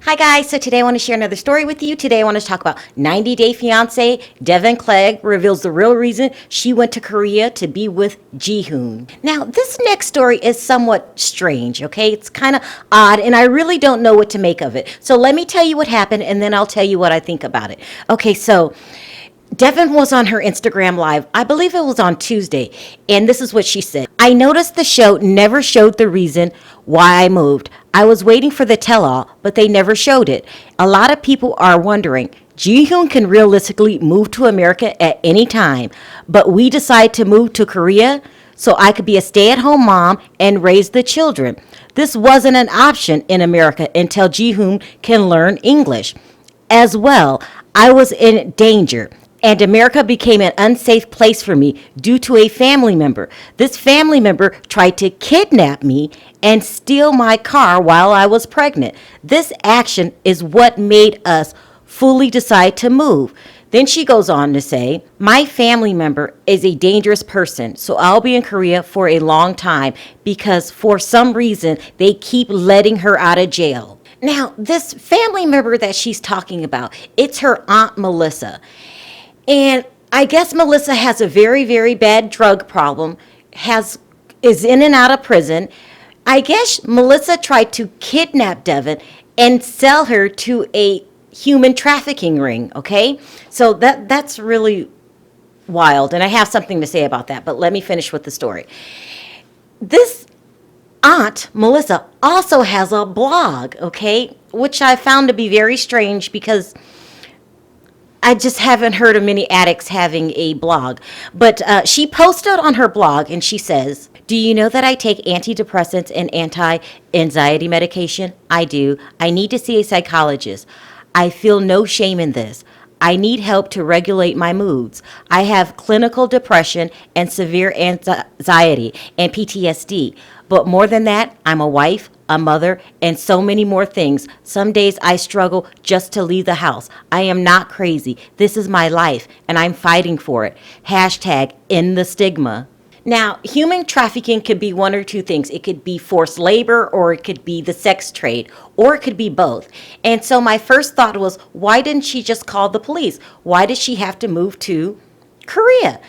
Hi guys, so today I want to share another story with you. Today I want to talk about 90 Day Fiance. Deavan Clegg reveals the real reason she went to Korea to be with Jihoon. Now, this next story is somewhat strange, okay? It's kind of odd and I really don't know what to make of it. So let me tell you what happened and then I'll tell you what I think about it. Okay, so Deavan was on her Instagram Live, I believe it was on Tuesday, and this is what she said. I noticed the show never showed the reason why I moved. I was waiting for the tell-all, but they never showed it. A lot of people are wondering, Jihoon can realistically move to America at any time, but we decide to move to Korea so I could be a stay-at-home mom and raise the children. This wasn't an option in America until Jihoon can learn English. As well, I was in danger and America became an unsafe place for me due to a family member. This family member tried to kidnap me and steal my car while I was pregnant. This action is what made us fully decide to move. Then she goes on to say, my family member is a dangerous person, so I'll be in Korea for a long time because for some reason they keep letting her out of jail. Now, this family member that she's talking about, it's her Aunt Melissa. And I guess Melissa has a very, very bad drug problem, is in and out of prison. I guess Melissa tried to kidnap Deavan and sell her to a human trafficking ring, okay? So that's really wild, and I have something to say about that, but let me finish with the story. This Aunt Melissa also has a blog, okay, which I found to be very strange because I just haven't heard of many addicts having a blog. But she posted on her blog and she says, do you know that I take antidepressants and anti-anxiety medication? I do. I need to see a psychologist. I feel no shame in this. I need help to regulate my moods. I have clinical depression and severe anxiety and PTSD. But more than that, I'm a wife, a mother, and so many more things. Some days I struggle just to leave the house. I am not crazy. This is my life, and I'm fighting for it. Hashtag end the stigma. Now, human trafficking could be one or two things. It could be forced labor, or it could be the sex trade, or it could be both. And so my first thought was, why didn't she just call the police? Why did she have to move to Korea?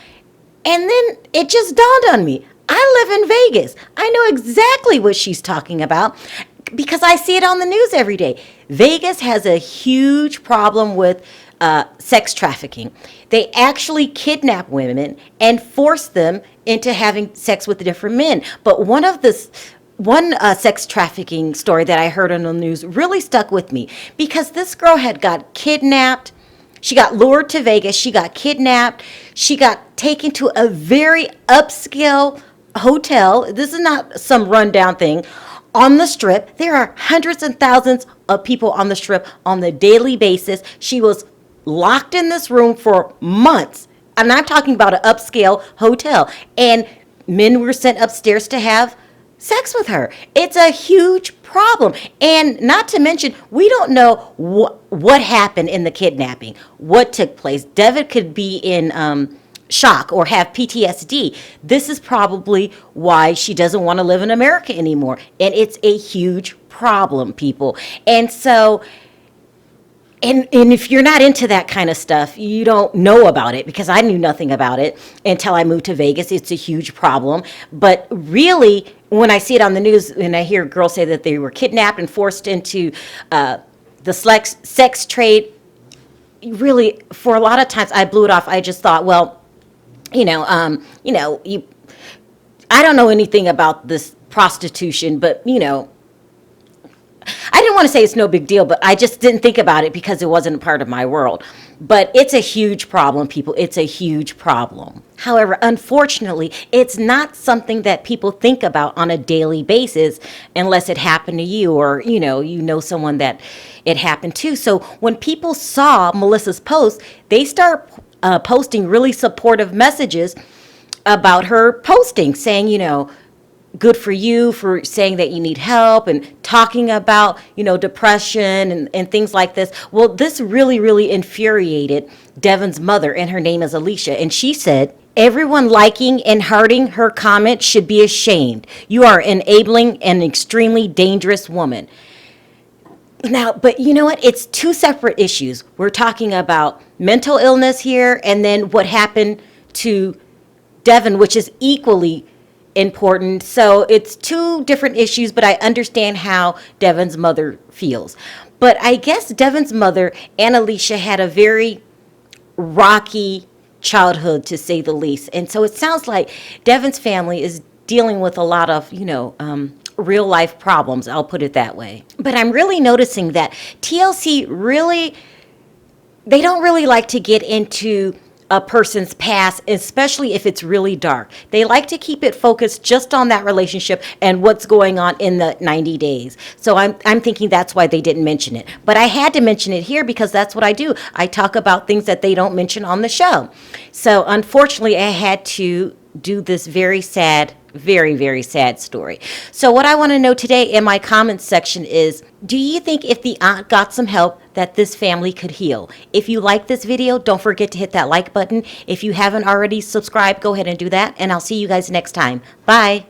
And then it just dawned on me. I live in Vegas. I know exactly what she's talking about because I see it on the news every day. Vegas has a huge problem with sex trafficking. They actually kidnap women and force them into having sex with different men. But one sex trafficking story that I heard on the news really stuck with me because this girl had got kidnapped. She got lured to Vegas. She got kidnapped. She got taken to a very upscale hotel. This is not some rundown thing. On the Strip, there are hundreds and thousands of people on the Strip on the daily basis. She was locked in this room for months. And I'm talking about an upscale hotel. And men were sent upstairs to have sex with her. It's a huge problem. And not to mention, we don't know what happened in the kidnapping, what took place. Deavan could be in shock or have PTSD. This is probably why she doesn't want to live in America anymore. And it's a huge problem, people. And so, and if you're not into that kind of stuff, you don't know about it because I knew nothing about it until I moved to Vegas. It's a huge problem. But really, when I see it on the news and I hear girls say that they were kidnapped and forced into the sex trade, really, for a lot of times I blew it off. I just thought, well, I don't know anything about this prostitution, but, I didn't want to say it's no big deal, but I just didn't think about it because it wasn't a part of my world. But it's a huge problem, people. It's a huge problem. However, unfortunately, it's not something that people think about on a daily basis unless it happened to you or, you know someone that it happened to. So when people saw Melissa's post, they start posting really supportive messages about her posting, saying, good for you for saying that you need help and talking about, depression and things like this. Well, this really, really infuriated Devan's mother, and her name is Alicia. And she said, everyone liking and hearting her comment should be ashamed. You are enabling an extremely dangerous woman. Now, but you know what? It's two separate issues. We're talking about mental illness here and then what happened to Deavan, which is equally important. So it's two different issues, but I understand how Deavan's mother feels. But I guess Deavan's mother, Annalisa, had a very rocky childhood, to say the least. And so it sounds like Deavan's family is dealing with a lot of, real life problems. I'll put it that way. But I'm really noticing that TLC really, they don't really like to get into a person's past, especially if it's really dark. They like to keep it focused just on that relationship and what's going on in the 90 days. So I'm thinking that's why they didn't mention it. But I had to mention it here because that's what I do. I talk about things that they don't mention on the show. So unfortunately, I had to do this very sad, very, very sad story. So what I want to know today in my comments section is, do you think if the aunt got some help that this family could heal? If you like this video, don't forget to hit that like button. If you haven't already subscribed, go ahead and do that. And I'll see you guys next time. Bye.